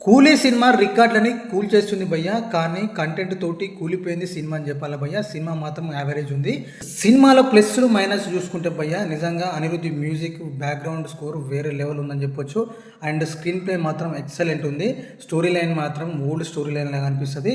కూలీ సినిమా రికార్డులని కూల్చేస్తుంది భయ్య. కానీ కంటెంట్ తోటి కూలిపోయింది సినిమా అని చెప్పాలి భయ్య. సినిమా మాత్రం యావరేజ్ ఉంది. సినిమాలో ప్లస్లు మైనస్ చూసుకుంటే భయ్య నిజంగా అనిరుద్ధి మ్యూజిక్ బ్యాక్గ్రౌండ్ స్కోర్ వేరే లెవెల్ ఉందని చెప్పొచ్చు. అండ్ స్క్రీన్ ప్లే మాత్రం ఎక్సలెంట్ ఉంది. స్టోరీ లైన్ మాత్రం ఓల్డ్ స్టోరీ లైన్ లాగా అనిపిస్తుంది.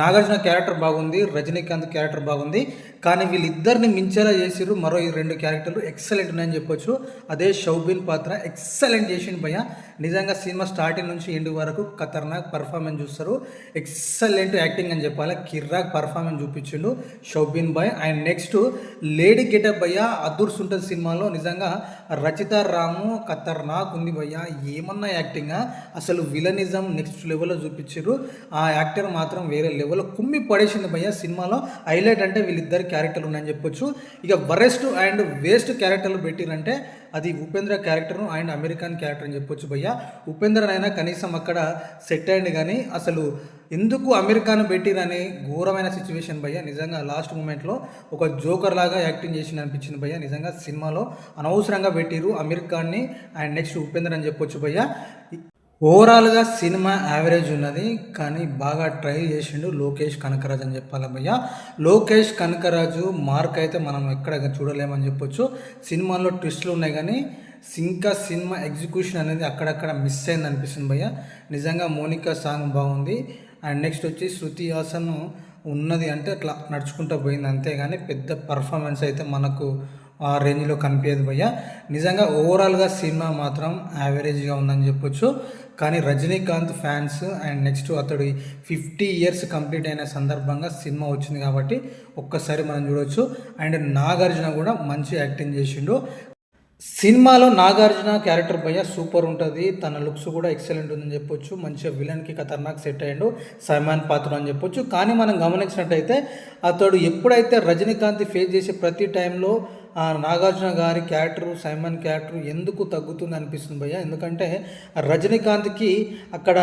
నాగార్జున క్యారెక్టర్ బాగుంది, రజనీకాంత్ క్యారెక్టర్ బాగుంది. కానీ వీళ్ళిద్దరిని మించేలా చేసిరు. మరో ఈ రెండు క్యారెక్టర్లు ఎక్సలెంట్ ఉన్నాయని చెప్పొచ్చు. అదే షౌబిన్ పాత్ర ఎక్సలెంట్ చేసిండు భయ్య. నిజంగా సినిమా స్టార్టింగ్ నుంచి ఎండ్ వరకు ఖతర్నాక్ పర్ఫార్మెన్స్ చూస్తారు. ఎక్సలెంట్ యాక్టింగ్ అని చెప్పాలి. కిర్రాక్ పర్ఫార్మెన్స్ చూపించిండు షౌబిన్ బాయ్. అండ్ నెక్స్ట్ లేడీ గెటప్ భయ్య అదుర్స్ ఉంటుంది సినిమాలో. నిజంగా రచిత రాము ఖతర్నాక్ ఉంది భయ్య. ఏమన్నా యాక్టింగ్ అసలు విలనిజం నెక్స్ట్ లెవెల్లో చూపించారు. ఆ యాక్టర్ మాత్రం వేరే లెవెల్లో కుమ్మి పడేసింది భయ్య. సినిమాలో హైలైట్ అంటే వీళ్ళిద్దరు క్యారెక్టర్లు ఉన్నాయని చెప్పొచ్చు. ఇక వరెస్ట్ అండ్ వేస్ట్ క్యారెక్టర్లు పెట్టిరంటే అది Upendra character and American character అని చెప్పొచ్చు భయ్య. ఉపేంద్రనైనా కనీసం అక్కడ సెట్ అయ్యింది, కానీ అసలు ఎందుకు అమెరికాను పెట్టిరని ఘోరమైన సిచ్యువేషన్ భయ్య. నిజంగా లాస్ట్ మూమెంట్లో ఒక జోకర్ లాగా యాక్టింగ్ చేసి అనిపించింది భయ్య. నిజంగా సినిమాలో అనవసరంగా పెట్టిరు అమెరికాన్ని అండ్ నెక్స్ట్ ఉపేంద్ర అని చెప్పొచ్చు భయ్య. ఓవరాల్గా సినిమా యావరేజ్ ఉన్నది, కానీ బాగా ట్రై చేసిండు లోకేష్ కనకరాజు అని చెప్పాలి భయ్య. లోకేష్ కనకరాజు మార్క్ అయితే మనం ఎక్కడ చూడలేమని చెప్పొచ్చు. సినిమాలో ట్విస్టులు ఉన్నాయి, కానీ ఇంకా సినిమా ఎగ్జిక్యూషన్ అనేది అక్కడక్కడ మిస్ అయింది అనిపిస్తుంది భయ్య. నిజంగా మోనికా సాంగ్ బాగుంది. అండ్ నెక్స్ట్ వచ్చి శృతి హాసన్ ఉన్నది అంటే అట్లా నడుచుకుంటూ పోయింది, అంతేగాని పెద్ద పర్ఫార్మెన్స్ అయితే మనకు ఆ రేంజ్లో కనిపించదు భయ్య. నిజంగా ఓవరాల్గా సినిమా మాత్రం యావరేజ్గా ఉందని చెప్పొచ్చు. కానీ రజనీకాంత్ ఫ్యాన్స్ అండ్ నెక్స్ట్ అతడు 50 ఇయర్స్ కంప్లీట్ అయిన సందర్భంగా సినిమా వచ్చింది కాబట్టి ఒక్కసారి మనం చూడవచ్చు. అండ్ నాగార్జున కూడా మంచి యాక్టింగ్ చేసిండు. సినిమాలో నాగార్జున క్యారెక్టర్ భయ్య సూపర్ ఉంటుంది. తన లుక్స్ కూడా ఎక్సలెంట్ ఉందని చెప్పొచ్చు. మంచిగా విలన్కి ఖతర్నాక్ సెట్ అయ్యాడు సల్మాన్ పాత్ర అని చెప్పొచ్చు. కానీ మనం గమనించినట్టయితే అతడు ఎప్పుడైతే రజనీకాంత్ ఫేస్ చేసే ప్రతి టైంలో నాగార్జున గారి క్యారెక్టరు సైమన్ క్యారెక్టరు ఎందుకు తగ్గుతుంది అనిపిస్తుంది భయ్య. ఎందుకంటే రజనీకాంత్కి అక్కడ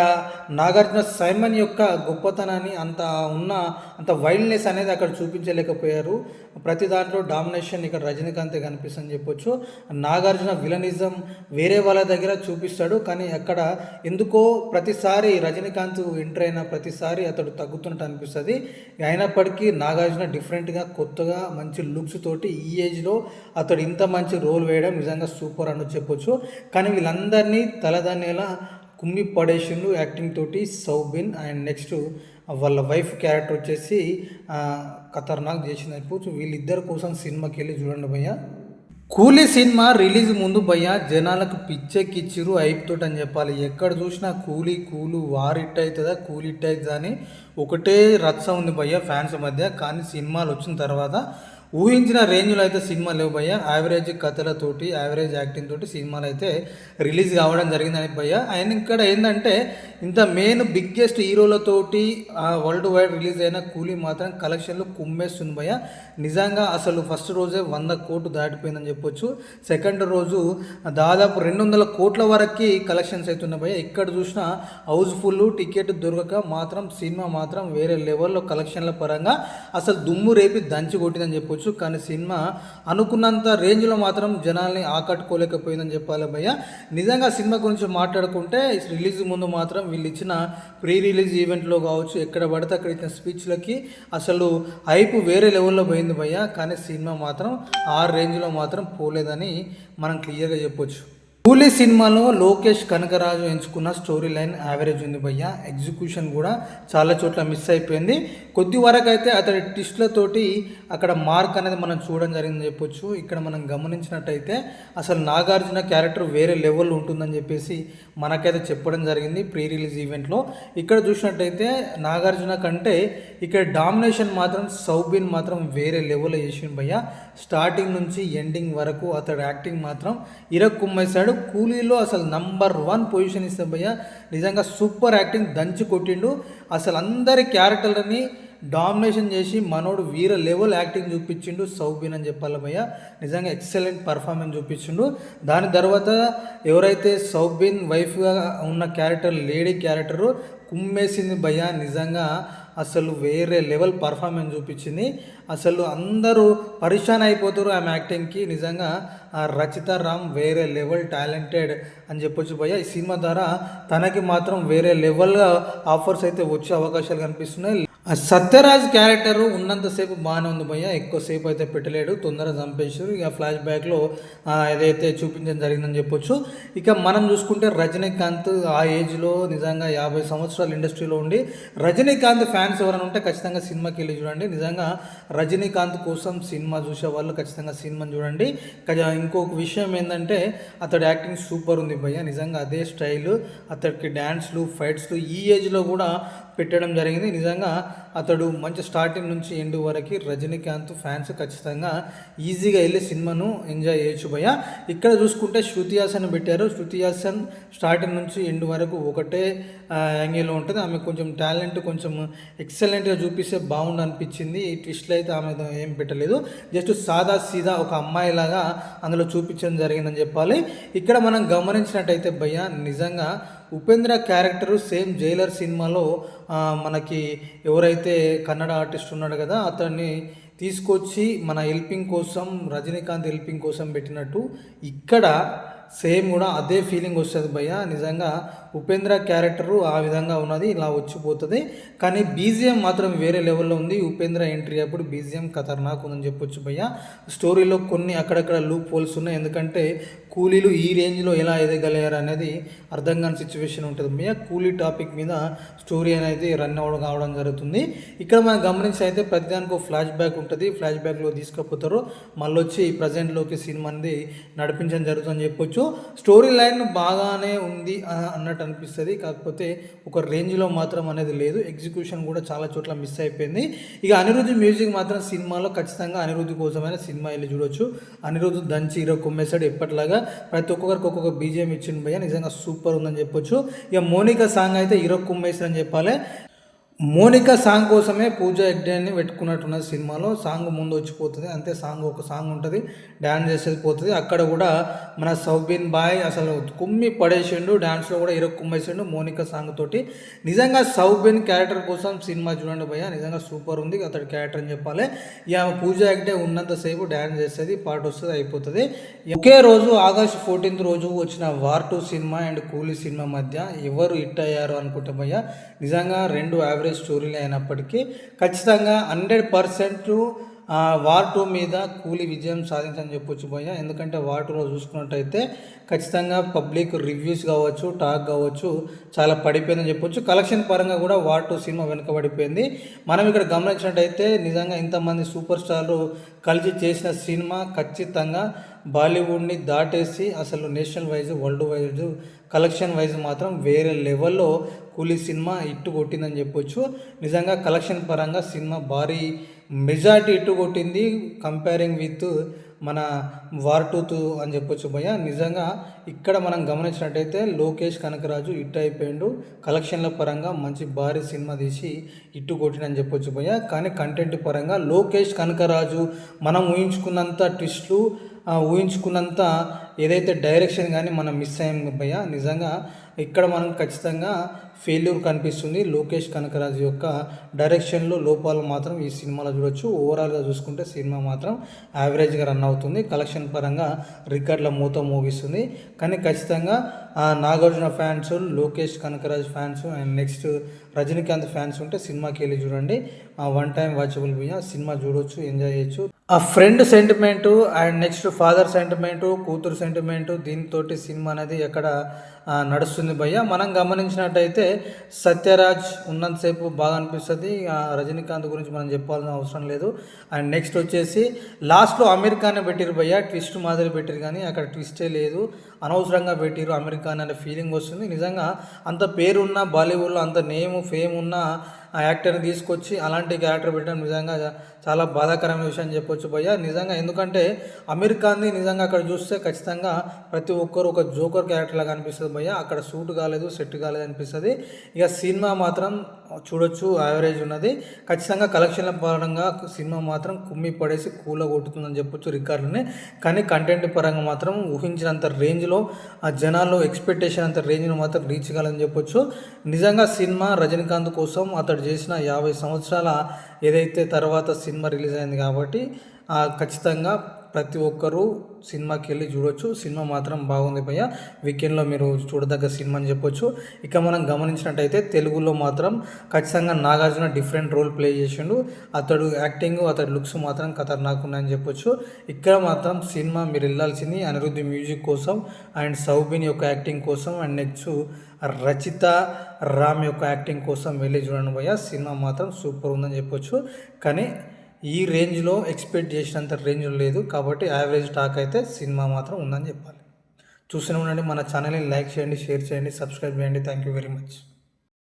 నాగార్జున సైమన్ యొక్క గొప్పతనాన్ని అంత వైల్డ్నెస్ అనేది అక్కడ చూపించలేకపోయారు. ప్రతి దాంట్లో డామినేషన్ ఇక్కడ రజనీకాంతే కనిపిస్తుందని చెప్పొచ్చు. నాగార్జున విలనిజం వేరే వాళ్ళ దగ్గర చూపిస్తాడు, కానీ అక్కడ ఎందుకో ప్రతిసారి రజనీకాంత్ ఎంటర్ అయిన ప్రతిసారి అతడు తగ్గుతున్నట్టు అనిపిస్తుంది. అయినప్పటికీ నాగార్జున డిఫరెంట్గా కొత్తగా మంచి లుక్స్ తోటి ఈ ఏజ్లో అతడు ఇంత మంచి రోల్ వేయడం నిజంగా సూపర్ అని చెప్పొచ్చు. కానీ వీళ్ళందరినీ తలదన్నేలా కుమ్మి పడేసిండు యాక్టింగ్ తోటి సౌబిన్. అండ్ నెక్స్ట్ వాళ్ళ వైఫ్ క్యారెక్టర్ వచ్చేసి ఖతర్నాక్ చేసింది అయిపోవచ్చు. వీళ్ళిద్దరి కోసం సినిమాకి వెళ్ళి చూడండి భయ్య. కూలీ సినిమా రిలీజ్ ముందు భయ్య జనాలకు పిచ్చెక్కిచ్చిరు అయిపోతోటి అని చెప్పాలి. ఎక్కడ చూసినా కూలు వారు ఇట్ అవుతుందా కూలి ఇట్ అవుతుందా అని ఒకటే రచ్చ ఉంది భయ్య ఫ్యాన్స్ మధ్య. కానీ సినిమాలు వచ్చిన తర్వాత ఊహించిన రేంజ్లో అయితే సినిమా లేవు భయ్య. యావరేజ్ కథలతోటి యావరేజ్ యాక్టింగ్ తోటి సినిమాలు అయితే రిలీజ్ కావడం జరిగిందని భయ్య. ఆయన ఇక్కడ ఏంటంటే ఇంత మెయిన్ బిగ్గెస్ట్ హీరోలతోటి వరల్డ్ వైడ్ రిలీజ్ అయిన కూలీ మాత్రం కలెక్షన్లు కుమ్మేస్తుంది భయ్య. నిజంగా అసలు ఫస్ట్ రోజే 100 కోట్లు దాటిపోయిందని చెప్పొచ్చు. సెకండ్ రోజు దాదాపు 200 కోట్ల వరకు కలెక్షన్స్ అవుతున్నాయి భయ్య. ఇక్కడ చూసినా హౌస్ఫుల్ టికెట్ దొరకక మాత్రం సినిమా మాత్రం వేరే లెవెల్లో కలెక్షన్ల పరంగా అసలు దుమ్ము రేపి దంచి కొట్టిందని చెప్పొచ్చు. కానీ సినిమా అనుకున్నంత రేంజ్లో మాత్రం జనాల్ని ఆకట్టుకోలేకపోయిందని చెప్పాలి భయ్య. నిజంగా సినిమా గురించి మాట్లాడుకుంటే రిలీజ్ ముందు మాత్రం వీళ్ళు ఇచ్చిన ప్రీ రిలీజ్ ఈవెంట్లో కావచ్చు, ఎక్కడ పడితే అక్కడ ఇచ్చిన స్పీచ్లకి అసలు హైప్ వేరే లెవెల్లో పోయింది భయ్య. కానీ సినిమా మాత్రం ఆ రేంజ్లో మాత్రం పోలేదని మనం క్లియర్గా చెప్పొచ్చు. కూలీ సినిమాలో లోకేష్ కనకరాజు ఎంచుకున్న స్టోరీ లైన్ యావరేజ్ ఉంది భయ్య. ఎగ్జిక్యూషన్ కూడా చాలా చోట్ల మిస్ అయిపోయింది. కొద్ది వరకు అయితే అతడి ట్విస్ట్లతోటి అక్కడ మార్క్ అనేది మనం చూడడం జరిగిందని చెప్పొచ్చు. ఇక్కడ మనం గమనించినట్టయితే అసలు నాగార్జున క్యారెక్టర్ వేరే లెవెల్ ఉంటుందని చెప్పేసి మనకైతే చెప్పడం జరిగింది ప్రీ రిలీజ్ ఈవెంట్లో. ఇక్కడ చూసినట్టయితే నాగార్జున కంటే ఇక్కడ డామినేషన్ మాత్రం సౌబిన్ మాత్రం వేరే లెవెల్లో చేసిండు భయ్య. స్టార్టింగ్ నుంచి ఎండింగ్ వరకు అతడు యాక్టింగ్ మాత్రం కుమ్మేశాడు. కూలీలో అసలు నంబర్ 1 పొజిషన్ ఇస్తే భయ్య. నిజంగా సూపర్ యాక్టింగ్ దంచి కొట్టిండు. అసలు అందరి క్యారెక్టర్లని డామినేషన్ చేసి మనోడు వీర లెవెల్ యాక్టింగ్ చూపించిండు సౌబిన్ అని చెప్పాలి భయ్య. నిజంగా ఎక్సలెంట్ పర్ఫార్మెన్స్ చూపించిండు. దాని తర్వాత ఎవరైతే సౌబిన్ వైఫ్గా ఉన్న క్యారెక్టర్ లేడీ క్యారెక్టరు కుమ్మేసింది భయ్య. నిజంగా అసలు వేరే లెవెల్ పర్ఫార్మెన్స్ చూపించింది. అసలు అందరూ పరిశాన్ అయిపోతారు ఆమె యాక్టింగ్కి. నిజంగా రచిత రామ్ వేరే లెవెల్ టాలెంటెడ్ అని చెప్పొచ్చు భయ్య. ఈ సినిమా ద్వారా తనకి మాత్రం వేరే లెవెల్గా ఆఫర్స్ అయితే వచ్చే అవకాశాలు కనిపిస్తున్నాయి. సత్యరాజ్ క్యారెక్టర్ ఉన్నంతసేపు బాగానే ఉంది భయ్య, ఎక్కువసేపు అయితే పెట్టలేడు, తొందరగా చంపేశారు. ఇక ఫ్లాష్ బ్యాక్లో ఏదైతే చూపించడం జరిగిందని చెప్పొచ్చు. ఇక మనం చూసుకుంటే రజనీకాంత్ ఆ ఏజ్లో నిజంగా 50 సంవత్సరాలు ఇండస్ట్రీలో ఉండి రజనీకాంత్ ఫ్యాన్స్ ఎవరైనా ఉంటే ఖచ్చితంగా సినిమాకి వెళ్ళి చూడండి. నిజంగా రజనీకాంత్ కోసం సినిమా చూసే వాళ్ళు ఖచ్చితంగా సినిమాని చూడండి. ఇంకొక విషయం ఏంటంటే అతడు యాక్టింగ్ సూపర్ ఉంది భయ్య. నిజంగా అదే స్టైల్, అతడికి డ్యాన్స్లు ఫైట్స్లు ఈ ఏజ్లో కూడా పెట్టడం జరిగింది. నిజంగా అతడు మంచి స్టార్టింగ్ నుంచి ఎండ్ వరకు రజనీకాంత్ ఫ్యాన్స్ ఖచ్చితంగా ఈజీగా వెళ్ళి సినిమాను ఎంజాయ్ చేయొచ్చు భయ్య. ఇక్కడ చూసుకుంటే శృతి హాసన్ పెట్టారు. శృతి హాసన్ స్టార్టింగ్ నుంచి ఎండ్ వరకు ఒకటే యాంగిల్లో ఉంటుంది. ఆమె కొంచెం టాలెంట్ కొంచెం ఎక్సలెంట్గా చూపిస్తే బాగుండు అనిపించింది. ఈ ట్విస్ట్లు అయితే ఆమె ఏం పెట్టలేదు, జస్ట్ సాదా సీదా ఒక అమ్మాయిలాగా అందులో చూపించడం జరిగిందని చెప్పాలి. ఇక్కడ మనం గమనించినట్టయితే భయ్య నిజంగా ఉపేంద్ర క్యారెక్టరు సేమ్ జైలర్ సినిమాలో మనకి ఎవరైతే కన్నడ ఆర్టిస్ట్ ఉన్నాడు కదా అతన్ని తీసుకొచ్చి మన హెల్పింగ్ కోసం రజనీకాంత్ హెల్పింగ్ కోసం పెట్టినట్టు ఇక్కడ సేమ్ కూడా అదే ఫీలింగ్ వస్తుంది భయ్య. నిజంగా ఉపేంద్ర క్యారెక్టరు ఆ విధంగా ఉన్నది, ఇలా వచ్చిపోతుంది. కానీ బీజిఎం మాత్రం వేరే లెవెల్లో ఉంది. ఉపేంద్ర ఎంట్రీ అప్పుడు బీజిఎం ఖతర్నాక్ ఉందని చెప్పొచ్చు భయ్య. స్టోరీలో కొన్ని అక్కడక్కడ లూప్ హోల్స్ ఉన్నాయి, ఎందుకంటే కూలీలు ఈ రేంజ్లో ఎలా ఎదగలేరు అనేది అర్థం కాని సిచ్యువేషన్ ఉంటుంది భయ్య. కూలీ టాపిక్ మీద స్టోరీ అనేది రన్ కావడం జరుగుతుంది. ఇక్కడ మనం గమనించి అయితే ప్రతిదానికి ఒక ఫ్లాష్ బ్యాక్ ఉంటుంది. ఫ్లాష్ బ్యాక్లో తీసుకుపోతారు, మళ్ళీ వచ్చి ప్రజెంట్లోకి సినిమా అనేది నడిపించడం జరుగుతుందని చెప్పొచ్చు. స్టోరీ లైన్ బాగానే ఉంది అన్నట్టు అనిపిస్తుంది, కాకపోతే ఒక రేంజ్లో మాత్రం అనేది లేదు. ఎగ్జిక్యూషన్ కూడా చాలా చోట్ల మిస్ అయిపోయింది. ఇక అనిరుద్ధ్ మ్యూజిక్ మాత్రం సినిమాలో ఖచ్చితంగా అనిరుద్ధ్ కోసమైనా సినిమా వెళ్ళి చూడొచ్చు. అనిరుద్ధ్ దంచి హీరో కుమ్మేశాడు ఎప్పటిలాగా. ప్రతి ఒక్కొక్కరికి ఒక్కొక్క బీజిఎం ఇచ్చింది భయ్య, నిజంగా సూపర్ ఉందని చెప్పొచ్చు. ఇక మోనికా సాంగ్ అయితే హీరో కుమ్మేశారని చెప్పాలి. మోనికా సాంగ్ కోసమే పూజా హెగ్డేని పెట్టుకున్నట్టున్నది సినిమాలో. సాంగ్ ముందు వచ్చిపోతుంది అంతే, సాంగ్ ఒక సాంగ్ ఉంటుంది, డ్యాన్స్ చేసేది పోతుంది. అక్కడ కూడా మన సౌబిన్ బాయ్ అసలు కుమ్మి పడేసిండు, డ్యాన్స్లో కూడా హీరో కుమ్మేసిండు మోనికా సాంగ్ తోటి. నిజంగా సౌబిన్ క్యారెక్టర్ కోసం సినిమా చూడండి భయ్య, నిజంగా సూపర్ ఉంది అతడి క్యారెక్టర్ అని చెప్పాలి. ఇక పూజా హెగ్డే ఉన్నంతసేపు డ్యాన్స్ చేస్తుంది, పాట వస్తుంది, అయిపోతుంది. ఒకే రోజు ఆగస్టు 14 రోజు వచ్చిన వార్ 2 సినిమా అండ్ కూలీ సినిమా మధ్య ఎవరు హిట్ అయ్యారు అనుకుంటే భయ్య, నిజంగా రెండు యావరేజ్ స్టోరీలు అయినప్పటికీ ఖచ్చితంగా 100% వార్ 2 మీద కూలీ విజయం సాధించని చెప్పొచ్చు భయ్య. ఎందుకంటే వార్ 2లో చూసుకున్నట్టయితే ఖచ్చితంగా పబ్లిక్ రివ్యూస్ కావచ్చు, టాక్ కావచ్చు చాలా పడిపోయిందని చెప్పొచ్చు. కలెక్షన్ పరంగా కూడా వార్ 2 సినిమా వెనుకబడిపోయింది. మనం ఇక్కడ గమనించినట్టయితే నిజంగా ఇంతమంది సూపర్ స్టార్లు కలిసి చేసిన సినిమా ఖచ్చితంగా బాలీవుడ్ని దాటేసి అసలు national wise world wise collection wise మాత్రం వేరే లెవెల్లో కూలీ సినిమా ఇట్టు కొట్టిందని చెప్పొచ్చు. నిజంగా కలెక్షన్ పరంగా సినిమా భారీ మెజారిటీ ఇట్టు కొట్టింది కంపేరింగ్ విత్ మన వార్ 2 అని చెప్పొచ్చు భయ్య. నిజంగా ఇక్కడ మనం గమనించినట్టయితే లోకేష్ కనకరాజు హిట్ అయిపోయిండు, కలెక్షన్ల పరంగా మంచి భారీ సినిమా తీసి ఇట్టు కొట్టినని చెప్పొచ్చు భయ్య. కానీ కంటెంట్ పరంగా లోకేష్ కనకరాజు మనం ఊహించుకున్నంత ట్విస్ట్లు ఊహించుకున్నంత ఏదైతే డైరెక్షన్ కానీ మనం మిస్ అయ్యాం భయ్య. నిజంగా ఇక్కడ మనం ఖచ్చితంగా ఫెయిల్యూర్ కనిపిస్తుంది. లోకేష్ కనకరాజు యొక్క డైరెక్షన్లో లోపాలు మాత్రం ఈ సినిమాలో చూడొచ్చు. ఓవరాల్గా చూసుకుంటే సినిమా మాత్రం యావరేజ్గా రన్ అవుతుంది, కలెక్షన్ పరంగా రికార్డుల మూత మోగిస్తుంది. కానీ ఖచ్చితంగా Nagarjuna fans, Lokesh Kanagaraj fans and next Rajinikanth fans ఉంటే సినిమాకి వెళ్ళి చూడండి. వన్ టైం వాచబుల్ భయ్య, సినిమా చూడొచ్చు, ఎంజాయ్ చేయొచ్చు. ఆ friend sentiment and next father sentiment, కూతురు సెంటిమెంటు, దీంతో సినిమా అనేది ఎక్కడ నడుస్తుంది భయ్య. మనం గమనించినట్టయితే సత్యరాజ్ ఉన్నంతసేపు బాగా అనిపిస్తుంది. రజనీకాంత్ గురించి మనం చెప్పాల్సిన అవసరం లేదు. అండ్ నెక్స్ట్ వచ్చేసి లాస్ట్లో అమీర్ ఖాన్ పెట్టిరు భయ్య, ట్విస్ట్ మాదిరి పెట్టిరు కానీ అక్కడ ట్విస్టే లేదు, అనవసరంగా పెట్టిరు అమీర్ ఖాన్ అనే ఫీలింగ్ వస్తుంది. నిజంగా అంత పేరున్న బాలీవుడ్లో అంత నేమ్ ఫేమ్ ఉన్న ఆ యాక్టర్ని తీసుకొచ్చి అలాంటి క్యారెక్టర్ పెట్టడం నిజంగా చాలా బాధాకరమైన విషయం చెప్పొచ్చు భయ్య. నిజంగా ఎందుకంటే అమీర్ ఖాన్ని నిజంగా అక్కడ చూస్తే ఖచ్చితంగా ప్రతి ఒక్కరు ఒక జోకర్ క్యారెక్టర్ లాగా అనిపిస్తుంది భయ్య. అక్కడ సూట్ కాలేదు, సెట్ కాలేదు అనిపిస్తుంది. ఇక సినిమా మాత్రం చూడొచ్చు, యావరేజ్ ఉన్నది. ఖచ్చితంగా కలెక్షన్ల పరంగా సినిమా మాత్రం కుమ్మి పడేసి కూల కొట్టుతుందని చెప్పొచ్చు రికార్డుని. కానీ కంటెంట్ పరంగా మాత్రం ఊహించినంత రేంజ్లో ఆ జనాల్లో ఎక్స్పెక్టేషన్ అంత రేంజ్ను మాత్రం రీచ్ కాలని చెప్పొచ్చు. నిజంగా సినిమా రజనీకాంత్ కోసం అతడు అతడు చేసిన 50 సంవత్సరాల ఏదైతే తర్వాత సినిమా రిలీజ్ అయింది కాబట్టి ఖచ్చితంగా ప్రతి ఒక్కరూ సినిమాకి వెళ్ళి చూడొచ్చు. సినిమా మాత్రం బాగుంది భయ్య. వీకెండ్లో మీరు చూడదగ్గ సినిమా అని చెప్పొచ్చు. ఇక మనం గమనించినట్టయితే తెలుగులో మాత్రం ఖచ్చితంగా నాగార్జున డిఫరెంట్ రోల్ ప్లే చేసిండు. అతడు యాక్టింగ్, అతడి లుక్స్ మాత్రం ఖతర్నాక్ ఉన్నాయని చెప్పొచ్చు. ఇక్కడ మాత్రం సినిమా మీరు వెళ్ళాల్సింది అనిరుద్ధి మ్యూజిక్ కోసం అండ్ సౌబిన్ యొక్క యాక్టింగ్ కోసం అండ్ నెక్స్ట్ రచిత రామ్ యొక్క యాక్టింగ్ కోసం వెళ్ళి చూడండి భయ్య. సినిమా మాత్రం సూపర్ ఉందని చెప్పొచ్చు. కానీ ఈ రేంజ్లో ఎక్స్పెక్ట్ చేసినంత రేంజ్లో లేదు కాబట్టి యావరేజ్ టాక్ అయితే సినిమా మాత్రం ఉందని చెప్పాలి. చూస్తూనే ఉండండి. మన ఛానల్ని లైక్ చేయండి, షేర్ చేయండి, సబ్స్క్రైబ్ చేయండి. Thank you very much.